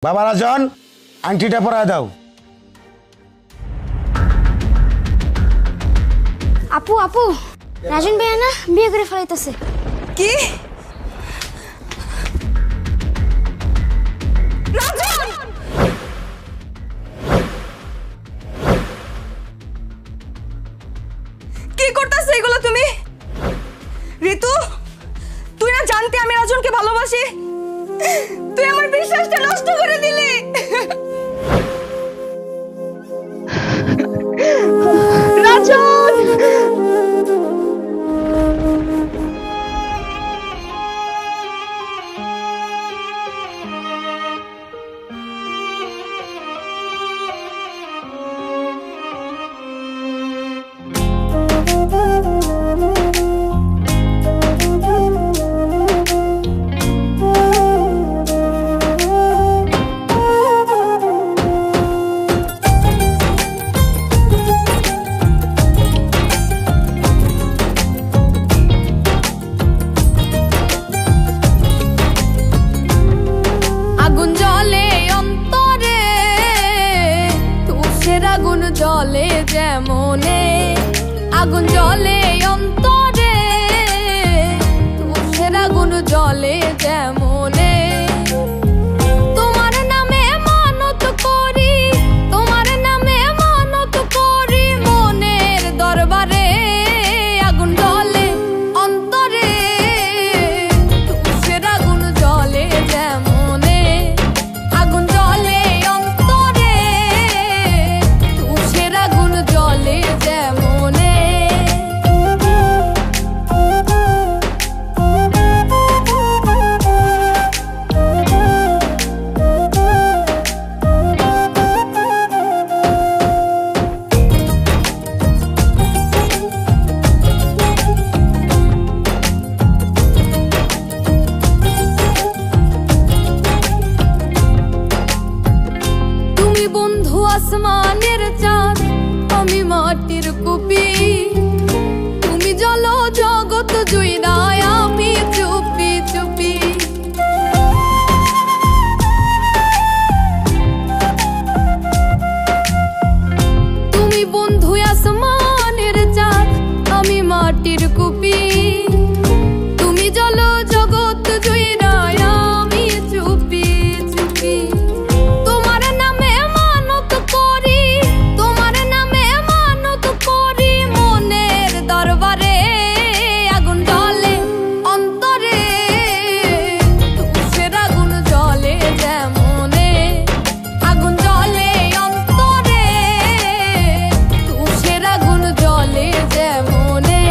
বাবা রাজন আংটিটা পরায় দাও। আপু আপু রাজন ভাইয়া না বিয়ে করে ফেলাইতেছে। কি? রাজন! কি করতেছ এগুলো তুমি? ঋতু, তুই না জানতে আমি রাজনকে ভালোবাসি? তুই আমার বিশ্বাসটা নষ্ট করে দিলি। রাজন! আগুন জ্বলে অন্তরে, তুষের আগুন জ্বলে যেমনে। আগুন জ্বলে অন্তরে, তুষের আগুন জ্বলে যেমনে। তোমার নামে মানত করি, তোমার নামে মানত করি মনের দরবারে। আগুন জ্বলে অন্তরে, তুষের আগুন জ্বলে যেমনে। আগুন জ্বলে অন্তরে, তুষের আগুন জ্বলে যেমনে। তুমি বন্ধু আসমানের চাঁদ, আমি মাটির কুপি। তুমি জল জগৎ জুইরায়, আমি চুপি চুপি। তুমি বন্ধু আসমানের চাঁদ, আমি মাটির কুপি। তুমি জল জগৎ জুইরায়, আমি চুপি চুপি। তোমার নামে মানত করি, তোমার নামে মানত করি মনের দরবারে। আগুন জ্বলে অন্তরে, তুষের আগুন জ্বলে যেমনে। আগুন জ্বলে অন্তরে, তুষের আগুন জ্বলে যেমনে।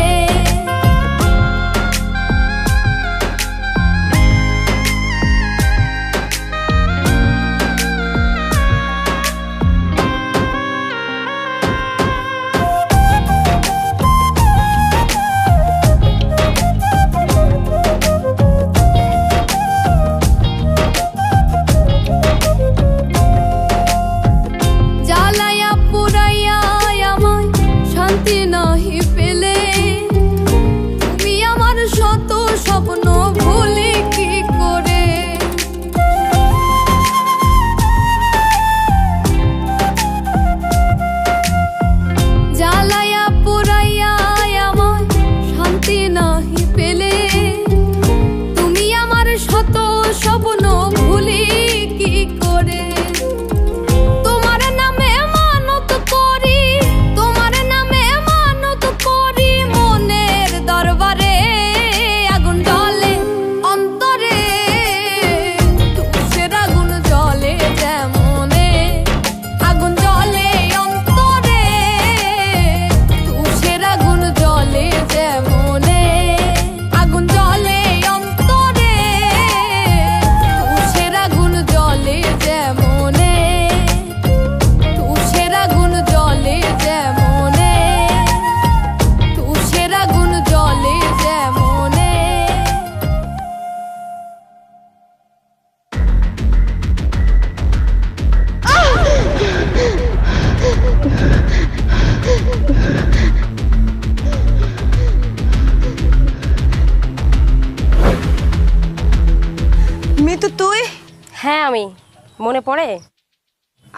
জ্বালায়া পুরাইয়া আমায় শান্তি নাহি পেলে। তুমি আমার শত স্বপ্ন ভুলি কি করে। জ্বালায়া পুরাইয়া আমায় শান্তি নাহি পেলে। তুমি আমার শত স্বপ্ন ভুলি কি করে। তোমার নামে মানত করি, তোমার নামে মানত করি মনের দরবারে। আগুন জ্বলে অন্তরে, তুষের আগুন জ্বলে যেমনে। আগুন জ্বলে অন্তরে, তুষের আগুন জ্বলে যেমনে। আগুন জ্বলে অন্তরে, তুষের আগুন জ্বলে যেমনে। তুষের আগুন জ্বলে যেমনে। তুষের আগুন জ্বলে যেমনে। মিতু, তুই? হ্যাঁ আমি। মনে পড়ে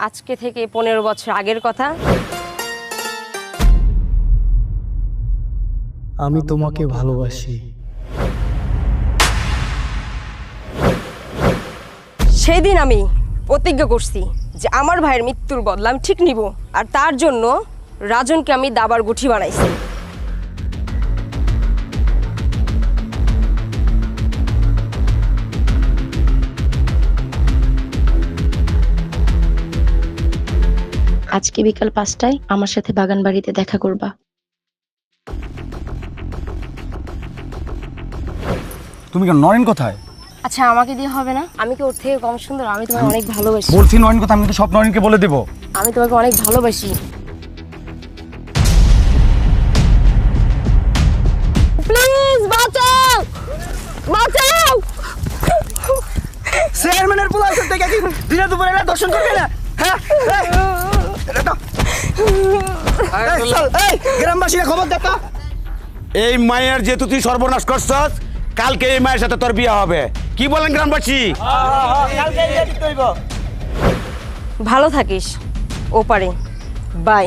আজকে থেকে 15 বছর আগের কথা? আমি তোমাকে ভালোবাসি। সেই দিন আমি প্রতিজ্ঞা করছি যে আমার ভাইয়ের মৃত্যুর বদলা আমি ঠিক নিব, আর তার জন্য রাজনকে আমি দাবার গুঠি বানাইছি। আজকে বিকাল 5টায় আমার সাথে বাগান বাড়িতে দেখা করবা। তুমি কেন, নয়ন কোথায়? আচ্ছা আমাকে দিয়ে হবে না, আমি কি ওর থেকে কম সুন্দর? আমি তোমাকে অনেক ভালোবাসি। বলছি নয়ন কোথায়, আমি কিন্তু সব নয়নকে বলে দেবো। আমি তোমাকে অনেক ভালোবাসি। প্লিজ বাঁচাও, বাঁচাও। চেয়ারম্যানের পোলা করতে গেছি, দিনে দুপুরে এরা দর্শন করবে না? হ্যাঁ গ্রামবাসীরা খবর দেখা। এই মায়ের যেহেতু তুই সর্বনাশ করছস, কালকে এই মায়ের সাথে তোর বিয়ে হবে। কি বলেন গ্রামবাসী? ভালো থাকিস ওপারে। বাই।